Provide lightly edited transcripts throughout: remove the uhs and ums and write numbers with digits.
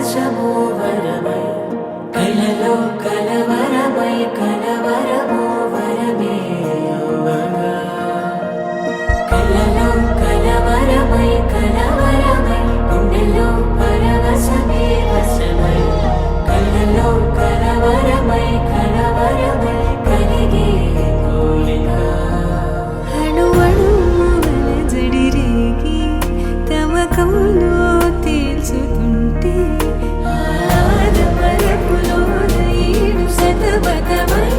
పరవశము వరమై కలలో కలవరమై కలవరము వరమే యువగా కలలో కలవరమై కలవరమై గుండెలో పరవశమే వశమై కలలో కలవరమై కలవరమై కలిగే కోరిక జడిరేగి తమకంలో తేల్చుతుంటే ఆదమరపులో దైడు శతబతమై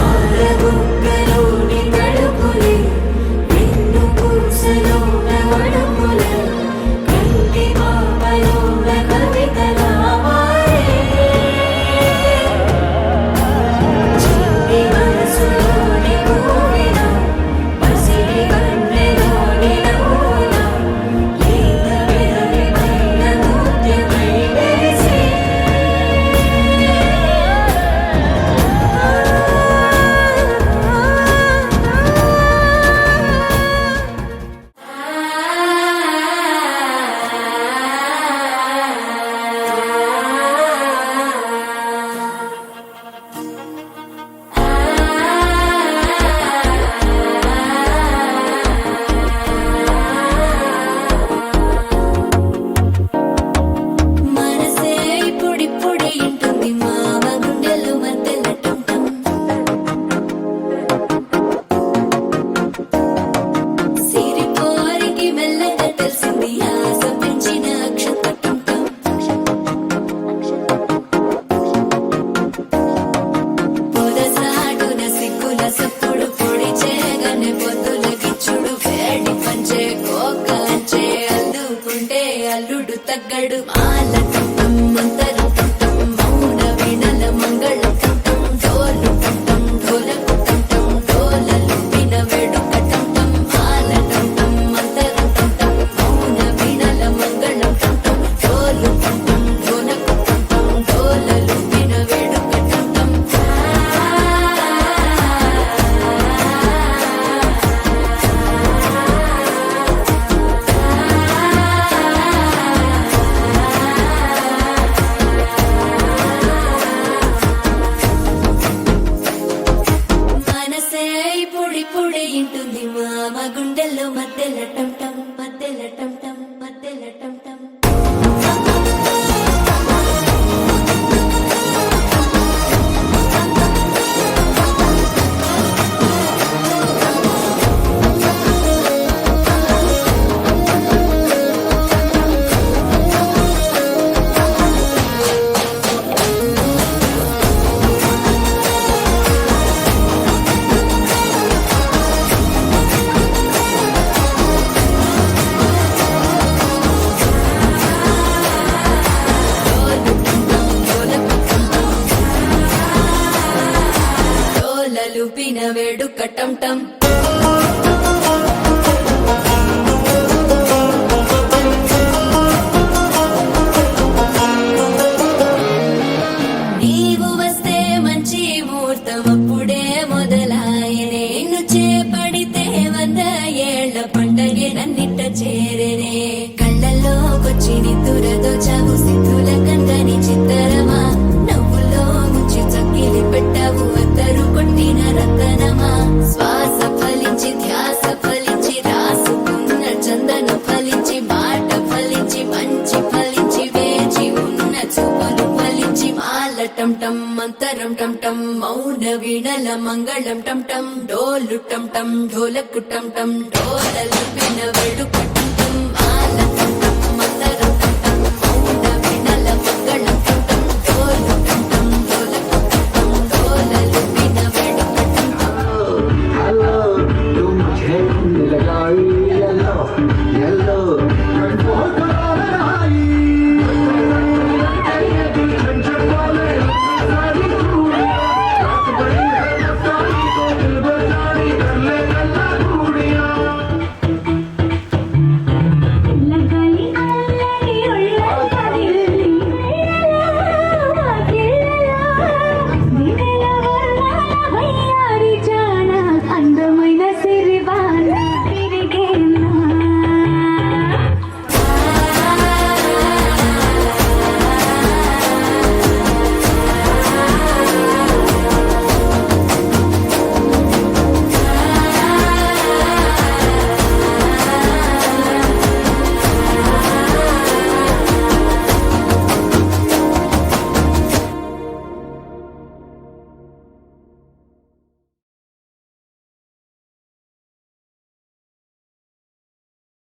ఆరగుక్కలోని తడుపులే వెన్ను పూసలోన వడుపులే కంటి మామలోన కవితలా మారే చిన్ని మనసులోని పూవిన పసిడి కన్నెలోని నవ్వుల లేత వెదవిమైన నృత్యమై వెలిసే మనసే ఇప్పుడిప్పుడే ఇంటుంది మామ గుండెలు మధ్యలటం సిరిపోరికి మెల్లగా తెలిసింది ఆశ పెంచిన అక్షతటం పొదసాటున సిగ్గుల సప్పుడు పొడి చేయగానే పొద్దుల గిచ్చుడు వేడి పంచే కోకలంచే అల్లుకుంటే అల్లుడు తగ్గడు మాల టం మంతరు టం మౌన వీణల మంగళ టం డోలు టం ఢోలకు టం డోలలు విన వేడుక టం మాల టం మంతరు టం మౌన వీణల మంగళ టం డోలు టం ఢోలకు టం డోలలు విన వేడుక టం మనసే ఇప్పుడిప్పుడే ఇంటుంది మామ గుండెల్లో మధ్యలటం టం మధ్యలటం టం మధ్యలటం టం డోలలు పిన వేడుక టం టం నీవు వస్తే మంచి ముహూర్తం అప్పుడే మొదలాయనే నిన్ను చేపడితే 100 ఏళ్ల పండగే నన్నిట్ట చేరేనే కళ్ళల్లోకొచ్చి నిద్దురదోచావు సిద్ధుల కందని చిత్తరమా నవ్వులో ముంచి చక్కిలి పెట్టావు అత్తరు కొట్టిన రతనమా శ్వాస ఫలించి ధ్యాస ఫలించి రాసుకున్న చందన ఫలించి మాట ఫలించి మంచి ఫలించి వేచి ఉన్న చూపులు ఫలించి మాల టం టం మంతరం టం టం మౌన వీణల మంగళం టం టం డోలు టం టం ఢోలకు టం టం డోలలు విన వెడు